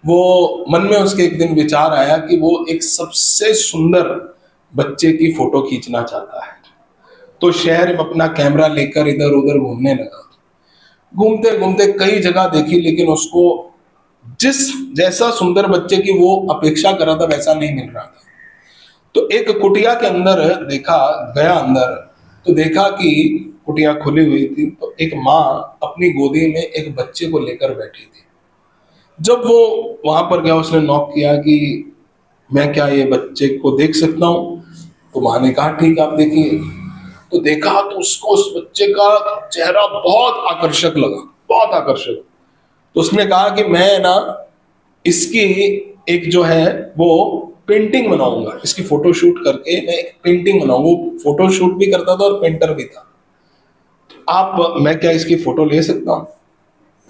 वो मन में उसके एक दिन विचार आया कि वो एक सबसे सुंदर बच्चे की फोटो खींचना चाहता है। तो शहर में अपना कैमरा लेकर इधर उधर घूमने लगा। घूमते घूमते कई जगह देखी, लेकिन उसको जैसा सुंदर बच्चे की वो अपेक्षा कर रहा था वैसा नहीं मिल रहा था। तो एक कुटिया के अंदर गया अंदर, तो देखा कि कुटिया खुली हुई थी, तो एक माँ अपनी गोदी में एक बच्चे को लेकर बैठी थी। जब वो वहां पर गया, उसने नॉक किया कि मैं क्या ये बच्चे को देख सकता हूँ? तो माँ ने कहा ठीक आप देखिए। तो देखा तो उसको उस बच्चे का चेहरा बहुत आकर्षक लगा, बहुत आकर्षक। तो उसने कहा कि मैं ना इसकी एक जो है वो पेंटिंग बनाऊंगा, इसकी फोटो शूट करके मैं एक पेंटिंग बनाऊंगा। वो फोटो शूट भी करता था और पेंटर भी था। मैं क्या इसकी फोटो ले सकता हूँ?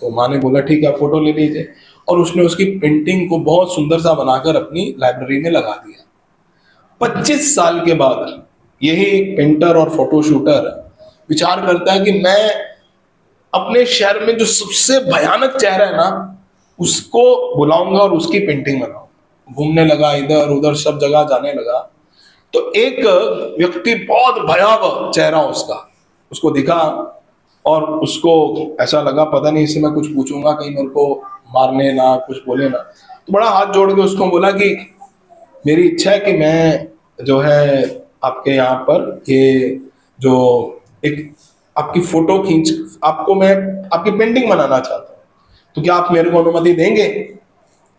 तो माँ ने बोला ठीक है, आप फोटो ले लीजिए। और उसने उसकी पेंटिंग को बहुत सुंदर सा बनाकर अपनी लाइब्रेरी में लगा दिया। 25 साल के बाद यही पेंटर और फोटो शूटर विचार करता है कि मैं अपने शहर में जो सबसे भयानक चेहरा है ना, उसको बुलाऊंगा और उसकी पेंटिंग बनाऊंगा। घूमने लगा, इधर उधर सब जगह जाने लगा। तो एक व्यक्ति, बहुत भयावह चेहरा उसका, उसको दिखा और उसको ऐसा लगा पता नहीं इससे मैं कुछ पूछूंगा कहीं मेरे को मारने ना, कुछ बोले ना। तो बड़ा हाथ जोड़ के उसको बोला कि मेरी इच्छा है कि मैं जो है आपके यहाँ पर ये जो एक आपकी फोटो खींच, आपको मैं आपकी पेंटिंग बनाना चाहता हूँ, तो क्या आप मेरे को अनुमति देंगे?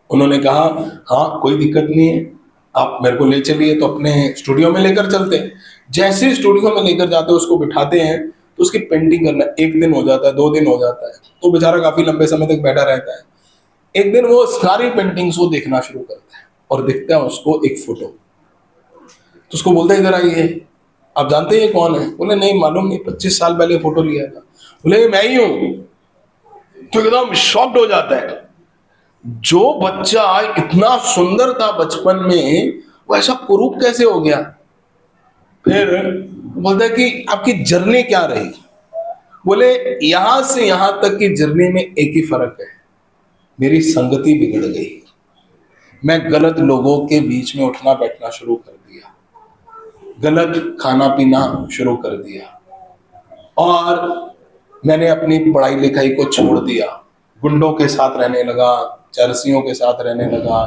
उन्होंने कहा हाँ कोई दिक्कत नहीं है, आप मेरे को ले चलिए। तो अपने स्टूडियो में लेकर चलते हैं। जैसे ही स्टूडियो में लेकर जाते हैं, उसको बिठाते हैं, तो उसकी पेंटिंग करना 1 दिन हो जाता है, 2 दिन हो जाता है, तो बेचारा काफी लंबे समय तक बैठा रहता है। एक दिन वो सारी पेंटिंग्स को देखना शुरू करता है और दिखता है उसको एक फोटो। तो उसको बोलते हैं इधर आइए, आप जानते हैं ये कौन है? बोले नहीं मालूम नहीं, 25 साल पहले फोटो लिया था। बोले मैं ही हूं। तो एकदम शॉक्ड हो जाता है। जो बच्चा इतना सुंदर था बचपन में, वो ऐसा कुरूप कैसे हो गया? फिर बोलता है कि आपकी जर्नी क्या रही? बोले यहां से यहां तक की जर्नी में एक ही फर्क है, मेरी संगति बिगड़ गई। मैं गलत लोगों के बीच में उठना बैठना शुरू कर दिया, गलत खाना पीना शुरू कर दिया, और मैंने अपनी पढ़ाई लिखाई को छोड़ दिया। गुंडों के साथ रहने लगा, चरसियों के साथ रहने लगा,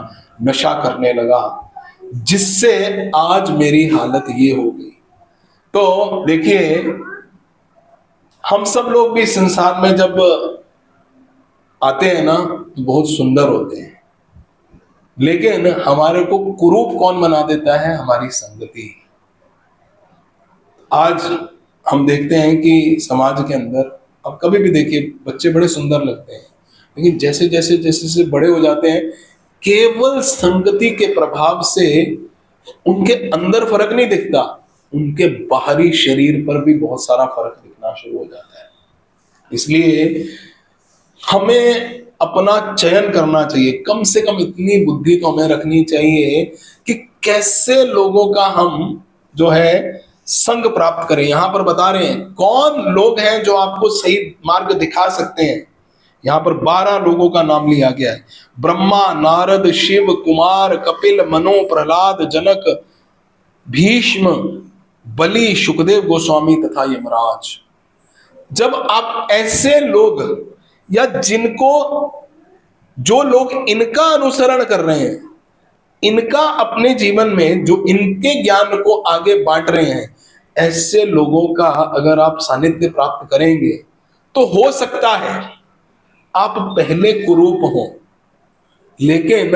नशा करने लगा, जिससे आज मेरी हालत ये हो गई। तो देखिए, हम सब लोग भी संसार में जब आते हैं ना, तो बहुत सुंदर होते हैं, लेकिन हमारे को कुरूप कौन बना देता है? हमारी संगति। आज हम देखते हैं कि समाज के अंदर, अब कभी भी देखिए, बच्चे बड़े सुंदर लगते हैं, लेकिन जैसे जैसे जैसे जैसे बड़े हो जाते हैं, केवल संगति के प्रभाव से उनके अंदर फर्क नहीं दिखता, उनके बाहरी शरीर पर भी बहुत सारा फर्क दिखना शुरू हो जाता है। इसलिए हमें अपना चयन करना चाहिए। कम से कम इतनी बुद्धि तो हमें रखनी चाहिए कि कैसे लोगों का हम जो है संग प्राप्त करें। यहां पर बता रहे हैं कौन लोग हैं जो आपको सही मार्ग दिखा सकते हैं। यहां पर 12 लोगों का नाम लिया गया है। ब्रह्मा, नारद, शिव, कुमार, कपिल, मनु, प्रहलाद, जनक, भीष्म, बलि, सुखदेव गोस्वामी तथा यमराज। जब आप ऐसे लोग, या जिनको, जो लोग इनका अनुसरण कर रहे हैं, इनका अपने जीवन में जो इनके ज्ञान को आगे बांट रहे हैं, ऐसे लोगों का अगर आप सानिध्य प्राप्त करेंगे, तो हो सकता है आप पहले कुरूप हो, लेकिन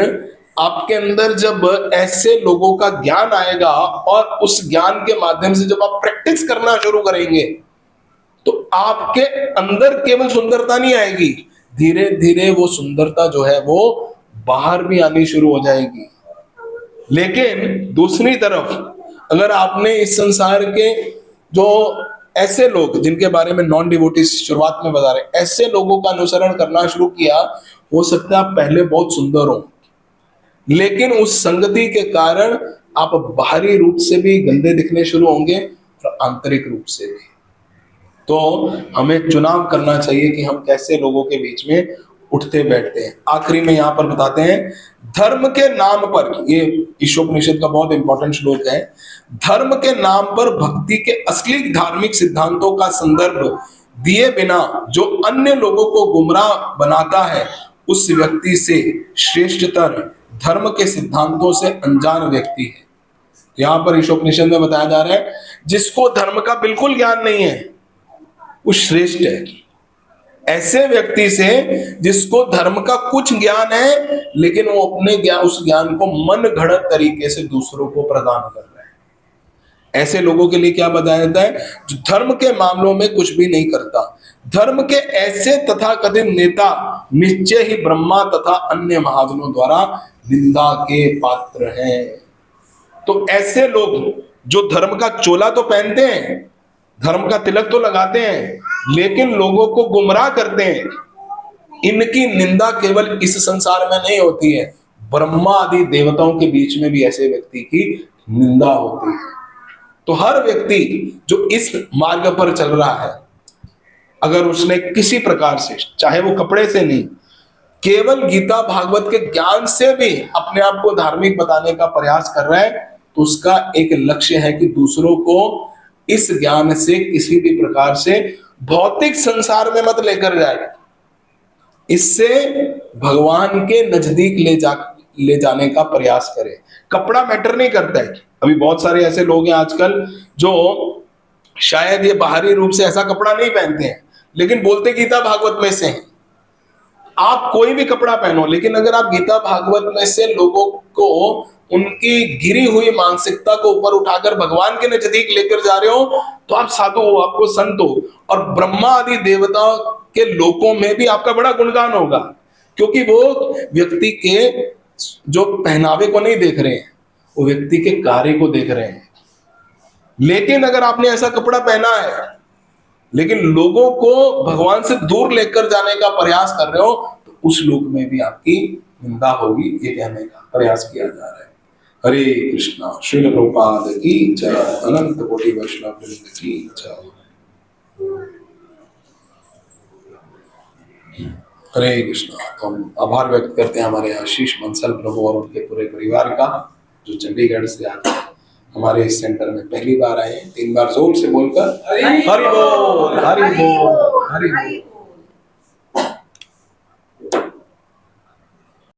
आपके अंदर जब ऐसे लोगों का ज्ञान आएगा और उस ज्ञान के माध्यम से जब आप प्रैक्टिस करना शुरू करेंगे, तो आपके अंदर केवल सुंदरता नहीं आएगी, धीरे धीरे वो सुंदरता जो है वो बाहर भी आनी शुरू हो जाएगी। लेकिन दूसरी तरफ अगर आपने इस संसार के जो ऐसे लोग, जिनके बारे में नॉन डिवोटीज शुरुआत में बता रहे, ऐसे लोगों का अनुसरण करना शुरू किया, हो सकता है आप पहले बहुत सुंदर हो, लेकिन उस संगति के कारण आप बाहरी रूप से भी गंदे दिखने शुरू होंगे और आंतरिक रूप से भी। तो हमें चुनाव करना चाहिए कि हम कैसे लोगों के बीच में उठते बैठते हैं। आखिरी में यहां पर बताते हैं, धर्म के नाम पर, ये ईशोपनिषद का बहुत इंपॉर्टेंट श्लोक है, धर्म के नाम पर भक्ति के असली धार्मिक सिद्धांतों का संदर्भ दिए बिना जो अन्य लोगों को गुमराह बनाता है, उस व्यक्ति से श्रेष्ठतर धर्म के सिद्धांतों से अनजान व्यक्ति है। यहां पर ईशोपनिषद में बताया जा रहा है, जिसको धर्म का बिल्कुल ज्ञान नहीं है वो श्रेष्ठ है ऐसे व्यक्ति से जिसको धर्म का कुछ ज्ञान है, लेकिन वो अपने उस ज्ञान को मन घड़त तरीके से दूसरों को प्रदान कर रहा है। ऐसे लोगों के लिए क्या बताया जाता है? जो धर्म के मामलों में कुछ भी नहीं करता। धर्म के ऐसे तथाकथित नेता निश्चय ही ब्रह्मा तथा अन्य महाजनों द्वारा निंदा के पात्र हैं। तो ऐसे लोग जो धर्म का चोला तो पहनते हैं, धर्म का तिलक तो लगाते हैं, लेकिन लोगों को गुमराह करते हैं, इनकी निंदा केवल इस संसार में नहीं होती है, ब्रह्मा आदि देवताओं के बीच में भी ऐसे व्यक्ति की निंदा होती है। तो हर व्यक्ति जो इस मार्ग पर चल रहा है, अगर उसने किसी प्रकार से, चाहे वो कपड़े से नहीं, केवल गीता भागवत के ज्ञान से भी अपने आप को धार्मिक बताने का प्रयास कर रहा है, तो उसका एक लक्ष्य है कि दूसरों को इस ज्ञान से किसी भी प्रकार से भौतिक संसार में मत लेकर जाए, इससे भगवान के नजदीक ले जाने का प्रयास करे। कपड़ा मैटर नहीं करता है। अभी बहुत सारे ऐसे लोग हैं आजकल जो शायद ये बाहरी रूप से ऐसा कपड़ा नहीं पहनते हैं, लेकिन बोलते गीता भागवत में से हैं। आप कोई भी कपड़ा पहनो, लेकिन अगर आप गीता भागवत में से लोगों को उनकी गिरी हुई मानसिकता को ऊपर उठाकर भगवान के नजदीक लेकर जा रहे हो, तो आप साधु हो, आपको संत हो, और ब्रह्मा आदि देवताओं के लोकों में भी आपका बड़ा गुणगान होगा, क्योंकि वो व्यक्ति के जो पहनावे को नहीं देख रहे हैं, वो व्यक्ति के कार्य को देख रहे हैं। लेकिन अगर आपने ऐसा कपड़ा पहना है, लेकिन लोगों को भगवान से दूर लेकर जाने का प्रयास कर रहे हो, तो उस लोक में भी आपकी निंदा होगी, ये कहने का प्रयास किया जा रहा है। हरे कृष्णा। श्रील प्रभुपाद की जय। अनंत कोटि वैष्णव वृंद की जय। हरे कृष्णा। तो हम आभार व्यक्त करते हैं हमारे आशीष बंसल प्रभु और उनके पूरे परिवार का, जो चंडीगढ़ से आते हैं, हमारे इस सेंटर में पहली बार आए हैं। 3 बार जोर से बोलकर हरि बोल, हरि बोल, हरि बोल।